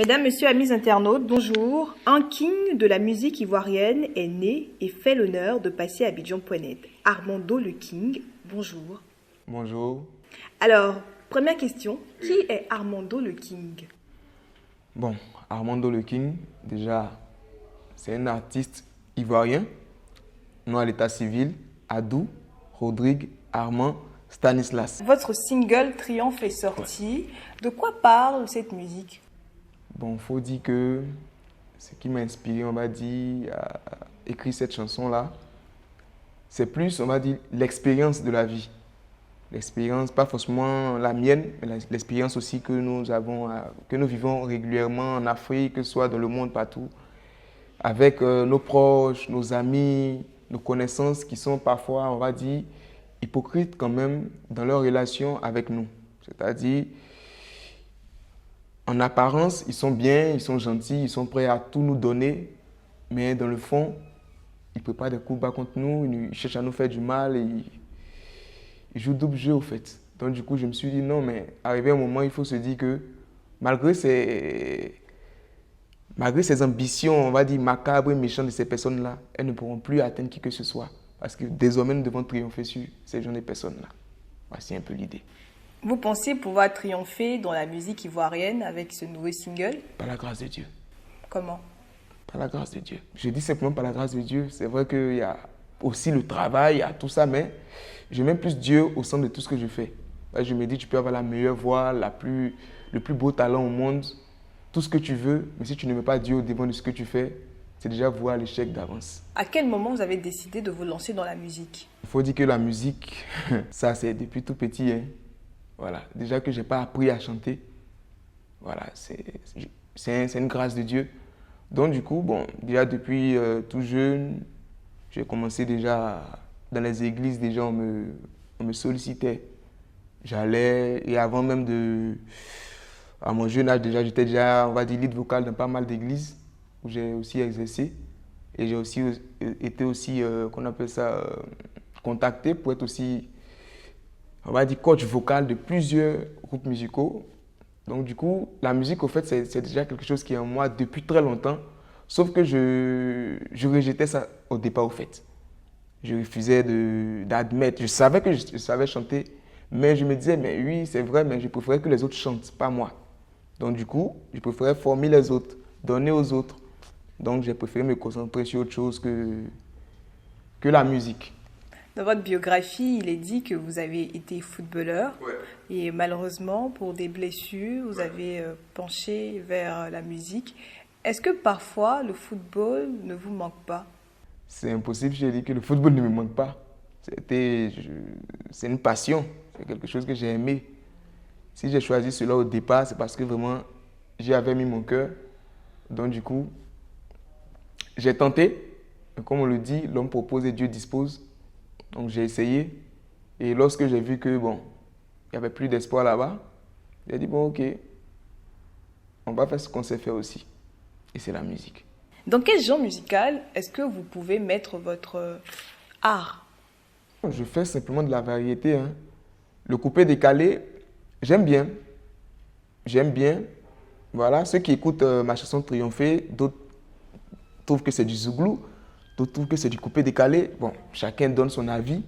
Mesdames, Messieurs, amis internautes, bonjour. Un king de la musique ivoirienne est né et fait l'honneur de passer à Abidjan.net. Armando le King, bonjour. Bonjour. Alors, première question, qui est Armando le King? Bon, Armando le King, déjà, c'est un artiste ivoirien, nom à l'état civil, Adou, Rodrigue, Armand, Stanislas. Votre single Triomphe est sorti. De quoi parle cette musique? Bon, faut dire que ce qui m'a inspiré, on va dire, à écrire cette chanson-là, c'est plus, on va dire, l'expérience de la vie. L'expérience, pas forcément la mienne, mais l'expérience aussi que nous avons, que nous vivons régulièrement en Afrique, que ce soit dans le monde, partout, avec nos proches, nos amis, nos connaissances qui sont parfois, on va dire, hypocrites quand même dans leur relation avec nous. C'est-à-dire, en apparence, ils sont bien, ils sont gentils, ils sont prêts à tout nous donner, mais dans le fond, ils préparent des coups bas contre nous, ils cherchent à nous faire du mal, et ils jouent double jeu au fait. Donc du coup, je me suis dit non, mais arrivé un moment, il faut se dire que malgré ces ambitions, on va dire macabres et méchantes de ces personnes-là, elles ne pourront plus atteindre qui que ce soit. Parce que désormais, nous devons triompher sur ces gens de personnes-là. Voici un peu l'idée. Vous pensez pouvoir triompher dans la musique ivoirienne avec ce nouveau single? Par la grâce de Dieu. Comment? Par la grâce de Dieu. Je dis simplement par la grâce de Dieu. C'est vrai qu'il y a aussi le travail, il y a tout ça, mais je mets plus Dieu au centre de tout ce que je fais. Là, je me dis, tu peux avoir la meilleure voix, le plus beau talent au monde, tout ce que tu veux, mais si tu ne mets pas Dieu au devant de ce que tu fais, c'est déjà vouer à l'échec d'avance. À quel moment vous avez décidé de vous lancer dans la musique? Il faut dire que la musique, ça c'est depuis tout petit. Hein. Voilà. Déjà que je n'ai pas appris à chanter, voilà, c'est une grâce de Dieu. Donc du coup, bon, déjà depuis tout jeune, j'ai commencé déjà dans les églises, déjà on me sollicitait. J'allais, et avant même à mon jeune âge déjà, j'étais déjà, on va dire, lead vocal dans pas mal d'églises où j'ai aussi exercé. Et j'ai aussi été aussi, qu'on appelle ça, contacté pour être aussi, on va dire, coach vocal de plusieurs groupes musicaux. Donc du coup, la musique, au fait, c'est déjà quelque chose qui est en moi depuis très longtemps. Sauf que je rejetais ça au départ, au fait. Je refusais d'admettre. Je savais que je savais chanter, mais je me disais, mais oui, c'est vrai, mais je préférais que les autres chantent, pas moi. Donc du coup, je préférais former les autres, donner aux autres. Donc j'ai préféré me concentrer sur autre chose que la musique. Dans votre biographie, il est dit que vous avez été footballeur. Ouais. Et malheureusement, pour des blessures, vous avez penché vers la musique. Est-ce que parfois le football ne vous manque pas? C'est impossible, j'ai dit que le football ne me manque pas. C'est une passion, c'est quelque chose que j'ai aimé. Si j'ai choisi cela au départ, c'est parce que vraiment, j'y avais mis mon cœur. Donc du coup, j'ai tenté. Et comme on le dit, l'homme propose et Dieu dispose. Donc j'ai essayé. Et lorsque j'ai vu que, bon, il n'y avait plus d'espoir là-bas, j'ai dit, bon, ok, on va faire ce qu'on sait faire aussi. Et c'est la musique. Dans quel genre musical est-ce que vous pouvez mettre votre art? Je fais simplement de la variété. Hein. Le coupé décalé, j'aime bien. J'aime bien. Voilà, ceux qui écoutent ma chanson Triompher, d'autres trouvent que c'est du zouglou, d'autres trouvent que c'est du coupé décalé. Bon, chacun donne son avis.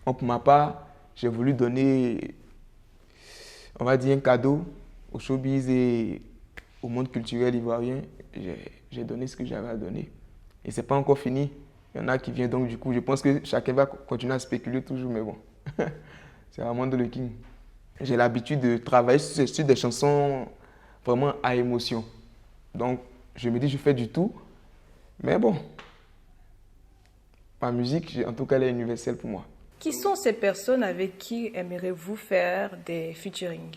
Moi, pour ma part, j'ai voulu donner, on va dire, un cadeau au showbiz et au monde culturel ivoirien. J'ai donné ce que j'avais à donner. Et ce n'est pas encore fini. Il y en a qui viennent, donc du coup, je pense que chacun va continuer à spéculer toujours, mais bon, c'est Armando le King. J'ai l'habitude de travailler sur des chansons vraiment à émotion. Donc, je me dis, je fais du tout, mais bon, ma musique, en tout cas, elle est universelle pour moi. Qui sont ces personnes avec qui aimeriez-vous faire des featuring?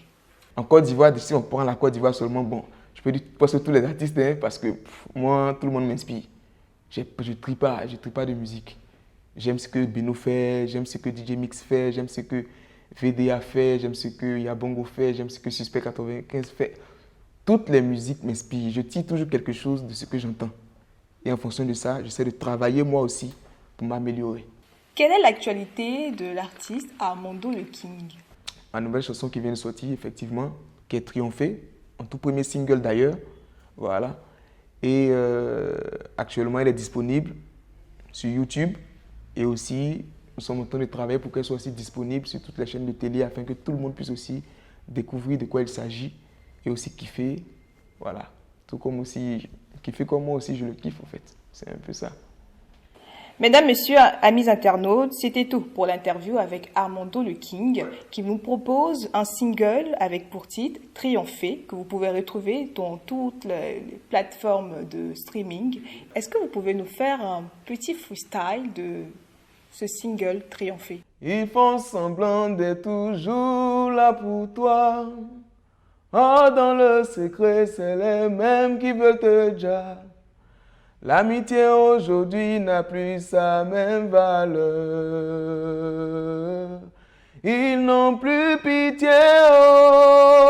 En Côte d'Ivoire, si on prend la Côte d'Ivoire seulement, bon, je peux dire presque tous les artistes, hein, parce que moi, tout le monde m'inspire. Je ne trie pas de musique. J'aime ce que Beno fait, j'aime ce que DJ Mix fait, j'aime ce que VDA fait, j'aime ce que Yabongo fait, j'aime ce que Suspect 95 fait. Toutes les musiques m'inspirent. Je tire toujours quelque chose de ce que j'entends. Et en fonction de ça, j'essaie de travailler moi aussi pour m'améliorer. Quelle est l'actualité de l'artiste Armando le King? Ma nouvelle chanson qui vient de sortir, effectivement, qui est Triomphé, en tout premier single d'ailleurs. Voilà. Et actuellement, elle est disponible sur YouTube. Et aussi, nous sommes en train de travailler pour qu'elle soit aussi disponible sur toutes les chaînes de télé afin que tout le monde puisse aussi découvrir de quoi il s'agit et aussi kiffer. Voilà. Tout comme aussi, kiffer comme moi aussi, je le kiffe en fait. C'est un peu ça. Mesdames, Messieurs, amis internautes, c'était tout pour l'interview avec Armando le King qui nous propose un single avec pour titre Triompher que vous pouvez retrouver dans toutes les plateformes de streaming. Est-ce que vous pouvez nous faire un petit freestyle de ce single Triompher? Ils font semblant d'être toujours là pour toi. Oh, dans le secret, c'est les mêmes qui veulent te dire. L'amitié aujourd'hui n'a plus sa même valeur. Ils n'ont plus pitié,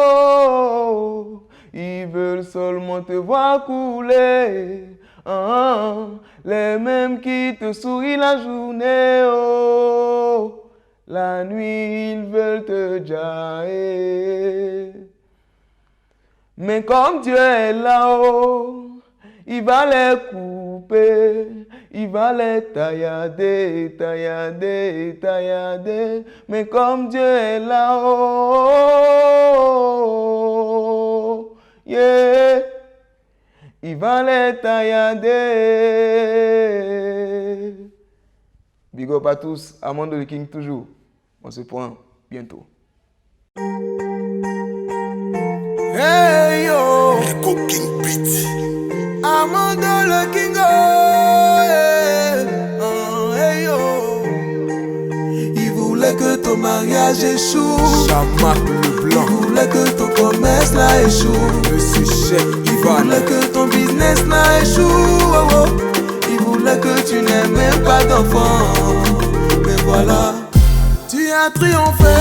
oh. Ils veulent seulement te voir couler. Les mêmes qui te sourient la journée, oh. La nuit, ils veulent te jaillir. Mais comme Dieu est là-haut, il va les couper, il va les taillader, taillader, taillader. Mais comme Dieu est là-haut, yeah, il va les taillader. Big up à tous, Armando le King toujours. On se prend bientôt. Hey yo, Echo King Beat. Armando le King, oh, yeah. Oh, hey yo. Il voulait que ton mariage échoue. Jean-Marc Leblanc. Il voulait que ton commerce là échoue. Monsieur Chef Il Ivan. voulait que ton business là échoue. Oh, oh. Il voulait que tu n'aies même pas d'enfant. Mais voilà, tu as triomphé.